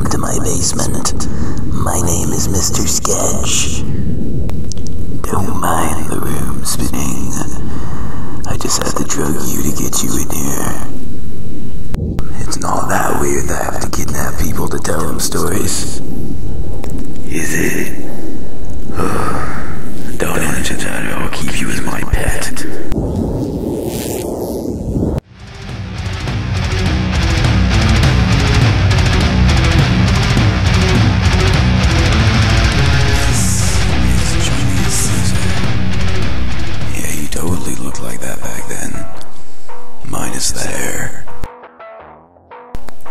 welcome to my basement. My name is Mr. Sketch. Don't mind the room spinning. I just had to drug you to get you in here. It's not that weird that I have to kidnap people to tell them stories. Is it? Don't answer that or I'll keep you as my pet.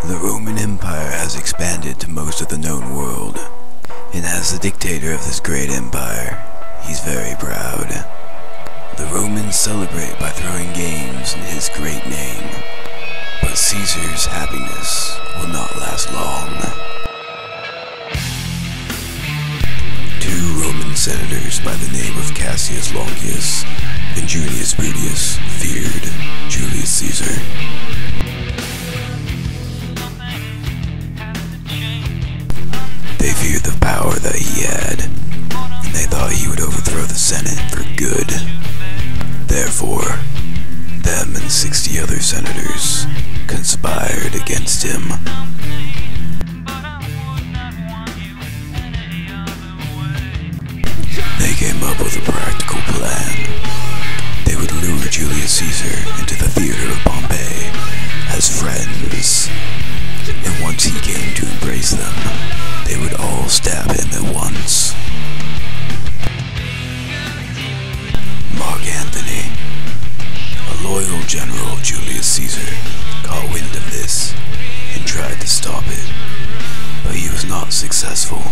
The Roman Empire has expanded to most of the known world, and as the dictator of this great empire, he's very proud. The Romans celebrate by throwing games in his great name, but Caesar's happiness will not last long. Two Roman senators by the name of Cassius Longius and Julius Brutus feared Julius Caesar. They feared the power that he had, and they thought he would overthrow the Senate for good. Therefore, them and 60 other senators conspired against him. They came up with a practical plan. They would lure Julius Caesar into the theater of Pompeii as friends, and once he came to embrace them, they would all stab him at once. Mark Antony, a loyal general of Julius Caesar, caught wind of this and tried to stop it, but he was not successful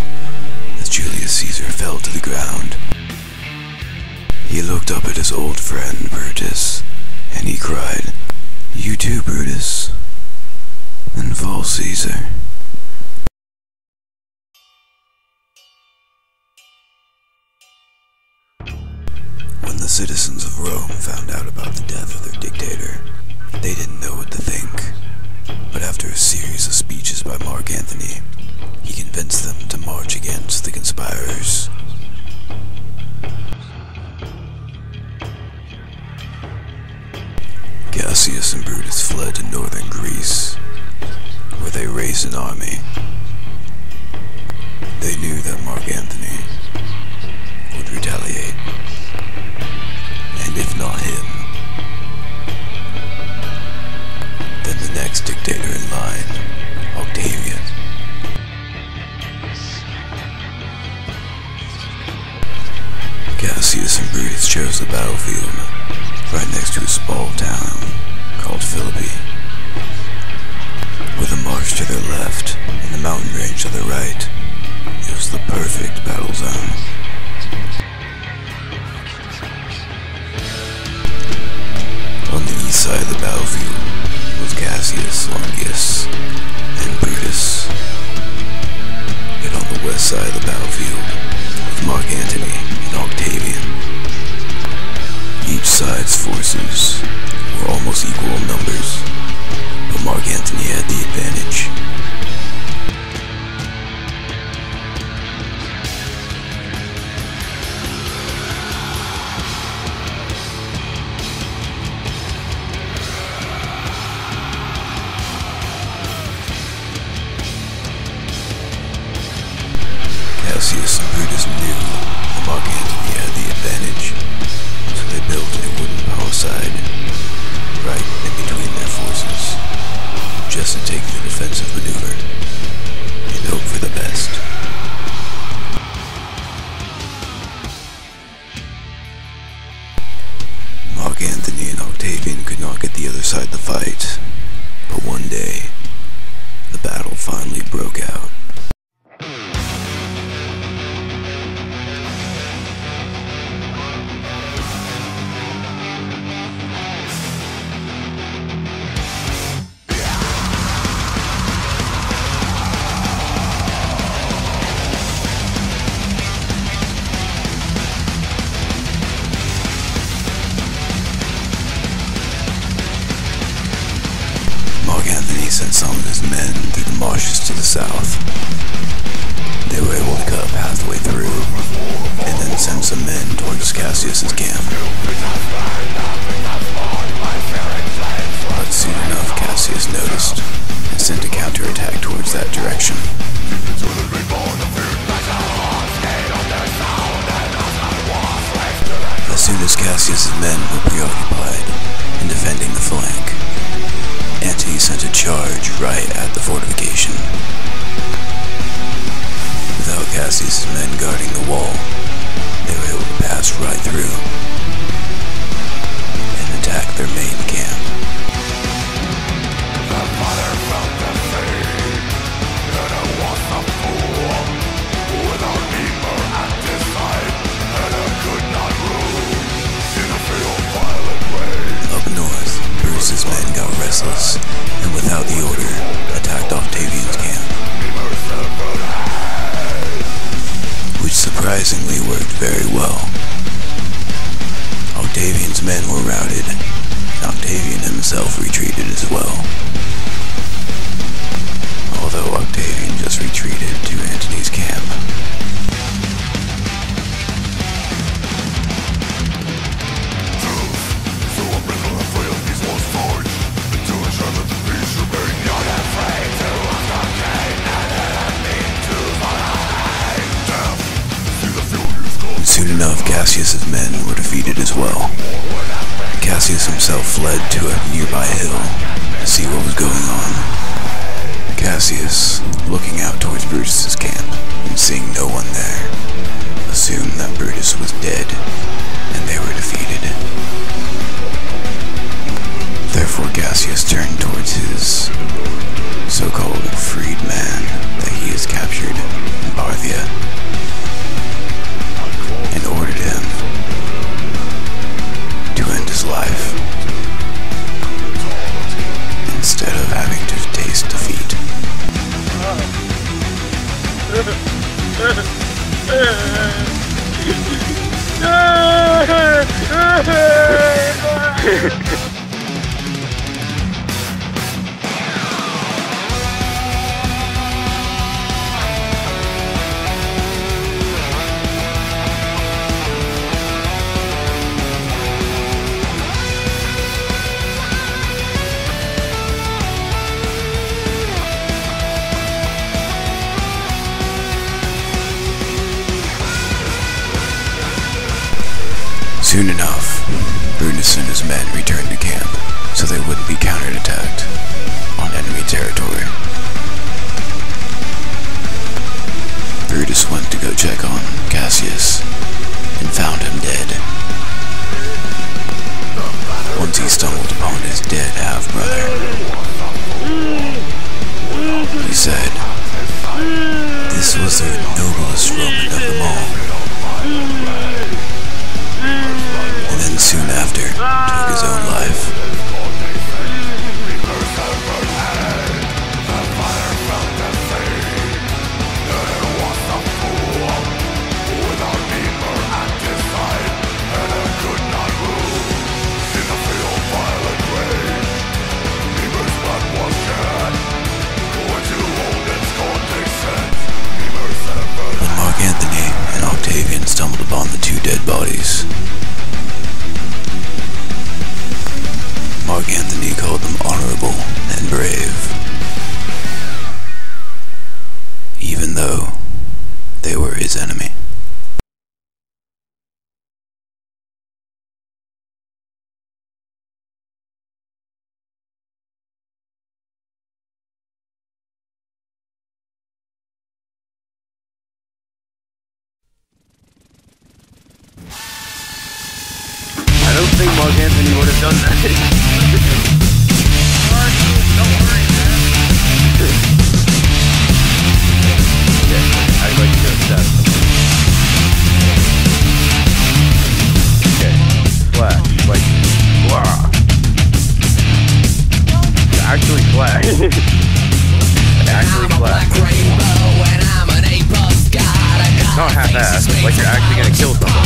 as Julius Caesar fell to the ground. He looked up at his old friend Brutus, and he cried, "You too, Brutus?" Then fall, Caesar. When the citizens of Rome found out about the death of their dictator, they didn't know what to think. But after a series of speeches by Mark Antony, he convinced them to march against the conspirators. Cassius and Brutus fled to northern Greece, where they raised an army. They knew that Mark Antony would retaliate, and if not him, then the next dictator in line, Octavian. Cassius and Brutus chose the battlefield right next to a small town called Philippi. With a marsh to their left and the mountain range to their right, it was the perfect battle zone. On the east side of the battlefield was Cassius Longius and Brutus, and on the west side of the battlefield was Mark Antony and Octavian. Each side's forces were almost equal in numbers, but Mark Antony had the advantage. Cassius and Brutus knew that Mark Antony had the advantage, so they built a wooden palisade right in between their forces, just to take the defensive maneuver and hope for the best. Mark Antony and Octavian could not get the other side to fight, but one day, the battle finally broke out. some of his men through the marshes to the south. They were able to cut a pathway through, and then send some men towards Cassius's camp. But soon enough, Cassius noticed and sent a counterattack towards that direction. As soon as Cassius's men were preoccupied in defending the flank, Antony sent a charge right at the fortification. Without Cassius's men guarding the wall, they were able to pass right through and attack their main camp. Up north, Bruce's men got restless and without the order, attacked Octavian's camp, which surprisingly worked very well. Octavian's men were routed, and Octavian himself retreated as well. Although Octavian just retreated to Antony's camp. Soon enough, Cassius's men were defeated as well. Cassius himself fled to a nearby hill to see what was going on. Cassius, looking out towards Brutus's camp and seeing no one there, assumed that Brutus was dead and they were defeated. Therefore, Cassius turned towards his so-called freed man that he has captured in Parthia, and ordered him to end his life instead of having to taste defeat. Soon enough, Brutus and his men returned to camp so they wouldn't be counterattacked on enemy territory. Brutus went to go check on Cassius and found him dead. Once he stumbled upon his dead half-brother, he said, "This was the noblest Roman of them all." And then soon after, took his own life. When Mark Antony and Octavian stumbled upon the two dead bodies, Mark Antony called them honorable and brave, even though they were his enemy. I don't think Mark Antony would have done that. Don't worry, man. Okay, I'd like to go stab something. Okay, flash, like, blah. Actually flash. Actually flash. Not half-assed, like you're actually gonna kill someone.